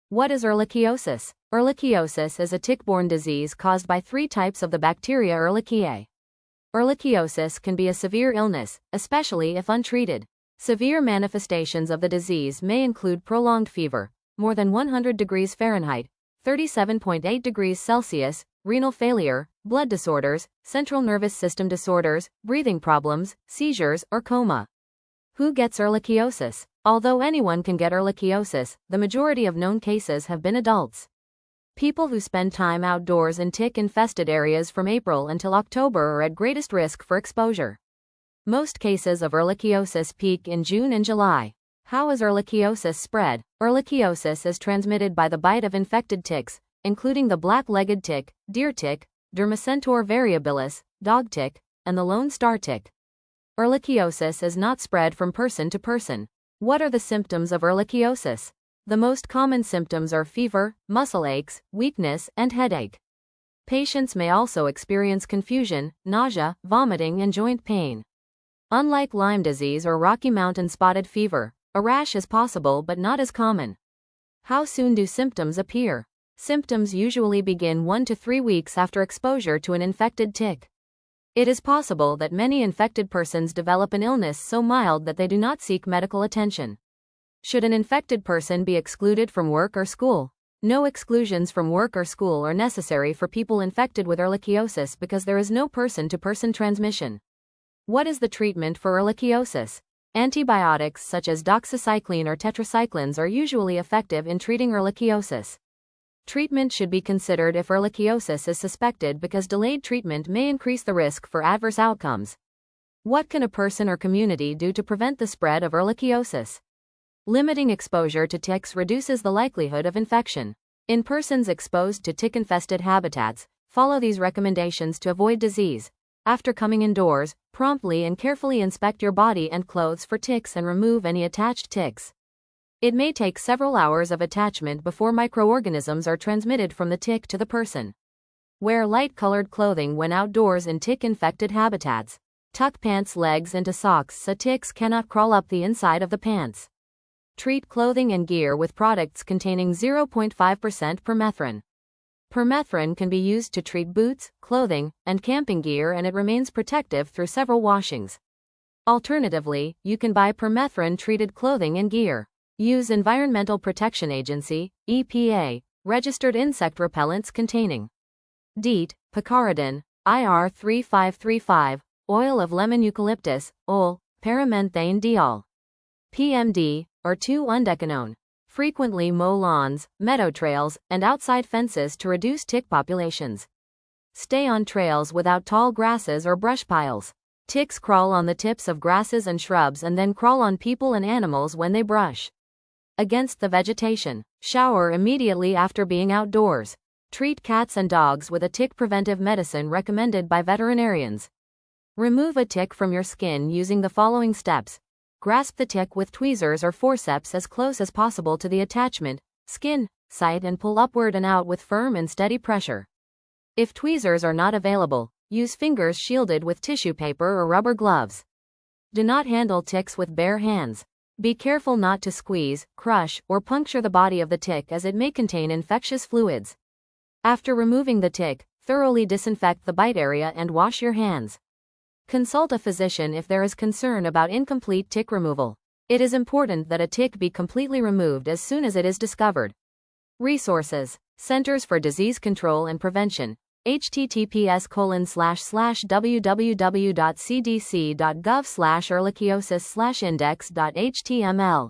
What is ehrlichiosis? Ehrlichiosis is a tick-borne disease caused by three types of the bacteria Ehrlichiae. Ehrlichiosis can be a severe illness, especially if untreated. Severe manifestations of the disease may include prolonged fever, more than 100 degrees Fahrenheit, 37.8 degrees Celsius, renal failure, blood disorders, central nervous system disorders, breathing problems, seizures, or coma. Who gets ehrlichiosis? Although anyone can get ehrlichiosis, the majority of known cases have been adults. People who spend time outdoors in tick-infested areas from April until October are at greatest risk for exposure. Most cases of ehrlichiosis peak in June and July. How is ehrlichiosis spread? Ehrlichiosis is transmitted by the bite of infected ticks, including the black-legged tick, deer tick, Dermacentor variabilis, dog tick, and the lone star tick. Ehrlichiosis is not spread from person to person. What are the symptoms of ehrlichiosis? The most common symptoms are fever, muscle aches, weakness, and headache. Patients may also experience confusion, nausea, vomiting, and joint pain. Unlike Lyme disease or Rocky Mountain spotted fever, a rash is possible but not as common. How soon do symptoms appear? Symptoms usually begin 1 to 3 weeks after exposure to an infected tick. It is possible that many infected persons develop an illness so mild that they do not seek medical attention. Should an infected person be excluded from work or school? No exclusions from work or school are necessary for people infected with ehrlichiosis because there is no person-to-person transmission. What is the treatment for ehrlichiosis? Antibiotics such as doxycycline or tetracyclines are usually effective in treating ehrlichiosis. Treatment should be considered if ehrlichiosis is suspected because delayed treatment may increase the risk for adverse outcomes. What can a person or community do to prevent the spread of ehrlichiosis? Limiting exposure to ticks reduces the likelihood of infection. In persons exposed to tick-infested habitats, follow these recommendations to avoid disease. After coming indoors, promptly and carefully inspect your body and clothes for ticks and remove any attached ticks. It may take several hours of attachment before microorganisms are transmitted from the tick to the person. Wear light-colored clothing when outdoors in tick-infected habitats. Tuck pants' legs into socks so ticks cannot crawl up the inside of the pants. Treat clothing and gear with products containing 0.5% permethrin. Permethrin can be used to treat boots, clothing, and camping gear, and it remains protective through several washings. Alternatively, you can buy permethrin-treated clothing and gear. Use Environmental Protection Agency, EPA, registered insect repellents containing DEET, picaridin, IR 3535, oil of lemon eucalyptus, OL, paramenthane diol, PMD, or 2-undecanone. Frequently mow lawns, meadow trails, and outside fences to reduce tick populations. Stay on trails without tall grasses or brush piles. Ticks crawl on the tips of grasses and shrubs and then crawl on people and animals when they brush against the vegetation. Shower immediately after being outdoors. Treat cats and dogs with a tick preventive medicine recommended by veterinarians. Remove a tick from your skin using the following steps. Grasp the tick with tweezers or forceps as close as possible to the attachment, skin, site, and pull upward and out with firm and steady pressure. If tweezers are not available, use fingers shielded with tissue paper or rubber gloves. Do not handle ticks with bare hands. Be careful not to squeeze, crush, or puncture the body of the tick as it may contain infectious fluids. After removing the tick, thoroughly disinfect the bite area and wash your hands. Consult a physician if there is concern about incomplete tick removal. It is important that a tick be completely removed as soon as it is discovered. Resources: Centers for Disease Control and Prevention, https://www.cdc.gov/ehrlichiosis/index.html